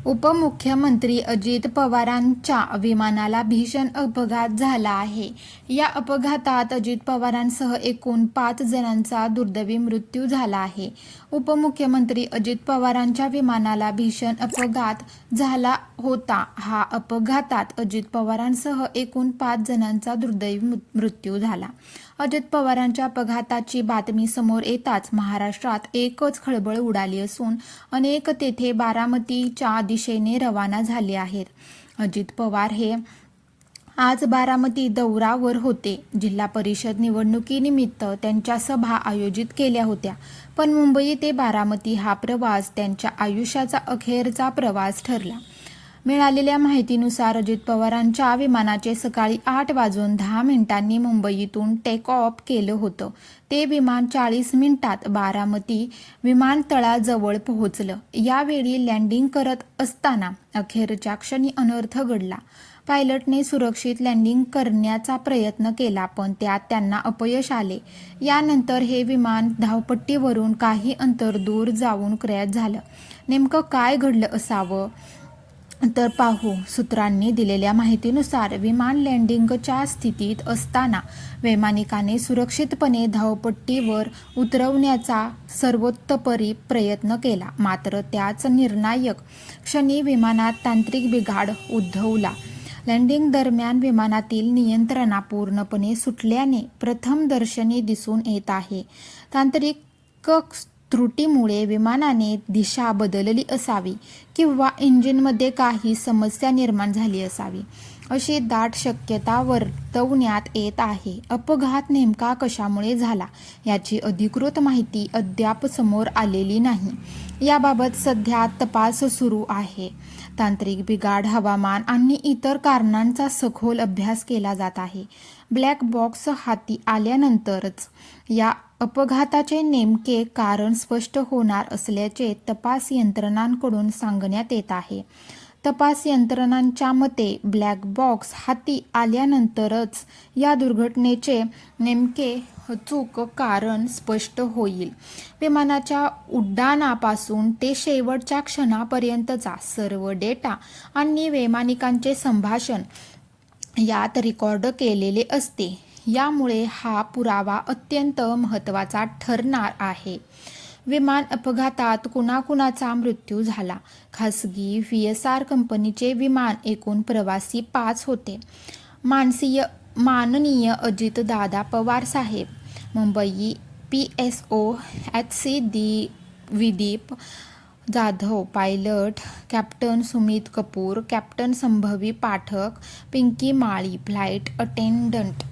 उपमुख्यमंत्री अजित पवारांच्या विमानाला भीषण अपघात झाला आहे. या अपघातात अजित पवारांसह एकूण 5 जणांचा दुर्दैवी मृत्यू झाला आहे. उपमुख्यमंत्री अजित पवारांच्या विमानाला भीषण अपघात झाला होता. हा अपघातात अजित पवारांसह एकूण 5 जणांचा दुर्दैवी मृत्यू झाला. अजित पवारांच्या अपघाताची बातमी समोर येताच महाराष्ट्रात एकच खळबळ उडाली असून अनेक तेथे बारामतीच्या दिशेने रवाना झाले आहेत. अजित पवार हे आज बारामती दौऱ्यावर होते. जिल्हा परिषद निवडणुकीनिमित्त त्यांच्या सभा आयोजित केल्या होत्या. पण मुंबई ते बारामती हा प्रवास त्यांच्या आयुष्याचा अखेरचा प्रवास ठरला. मिळालेल्या माहितीनुसार अजित पवारांच्या विमानाचे सकाळी 8:10 मुंबईतून टेक ऑफ केलं होतं. ते विमान 40 मिनिटात बारामती विमानतळाजवळ पोहोचलं. यावेळी लँडिंग करत असताना अखेरच्या क्षणी अनर्थ घडला. पायलटने सुरक्षित लँडिंग करण्याचा प्रयत्न केला, पण त्यात त्यांना अपयश आले. यानंतर हे विमान धावपट्टीवरून काही अंतर दूर जाऊन क्रॅश झालं. नेमकं काय घडलं असावं तर पाहू. सूत्रांनी दिलेल्या माहितीनुसार विमान लँडिंगच्या स्थितीत असताना वैमानिकाने सुरक्षितपणे धावपट्टीवर उतरवण्याचा सर्वतोपरी प्रयत्न केला. मात्र त्याच निर्णायक क्षणी विमानात तांत्रिक बिघाड उद्भवला. लँडिंग दरम्यान विमानातील नियंत्रणा पूर्णपणे सुटल्याने प्रथमदर्शनी दिसून येत आहे. तांत्रिक त्रुटीमुळे विमानाने दिशा बदलली असावी किंवा इंजिनमध्ये काही समस्या निर्माण झाली असावी, अशी दाट शक्यता वर्तवण्यात येत आहे. अपघात नेमका कशामुळे झाला याची अधिकृत माहिती अद्याप समोर आलेली नाही. याबाबत सध्या तपास सुरू आहे. तांत्रिक बिघाड, हवामान आणि इतर कारणांचा सखोल अभ्यास केला जात आहे. ब्लॅक बॉक्स हाती आल्यानंतरच या अपघाताचे नेमके कारण स्पष्ट होणार असल्याचे तपास यंत्रणांकडून सांगण्यात येत आहे. तपास यंत्रणांच्या मते ब्लॅक बॉक्स हाती आल्यानंतरच या दुर्घटनेचे नेमके अचूक कारण स्पष्ट होईल. विमानाच्या उड्डाणापासून ते शेवटच्या क्षणापर्यंतचा सर्व डेटा आणि वैमानिकांचे संभाषण यात रेकॉर्ड केलेले असते. यामुळे हा पुरावा अत्यंत महत्त्वाचा ठरणार आहे. विमान अपघातात कुणाकुणाचा मृत्यू झाला? खासगी VSR कंपनीचे विमान. एकूण प्रवासी 5 होते. माननीय Ajitdada Pawar Saheb, Mumbai PSO HC Vidip Jadhav, pilot captain Sumit Kapoor, captain Sambhavi Pathak, Pinky Mali, flight attendant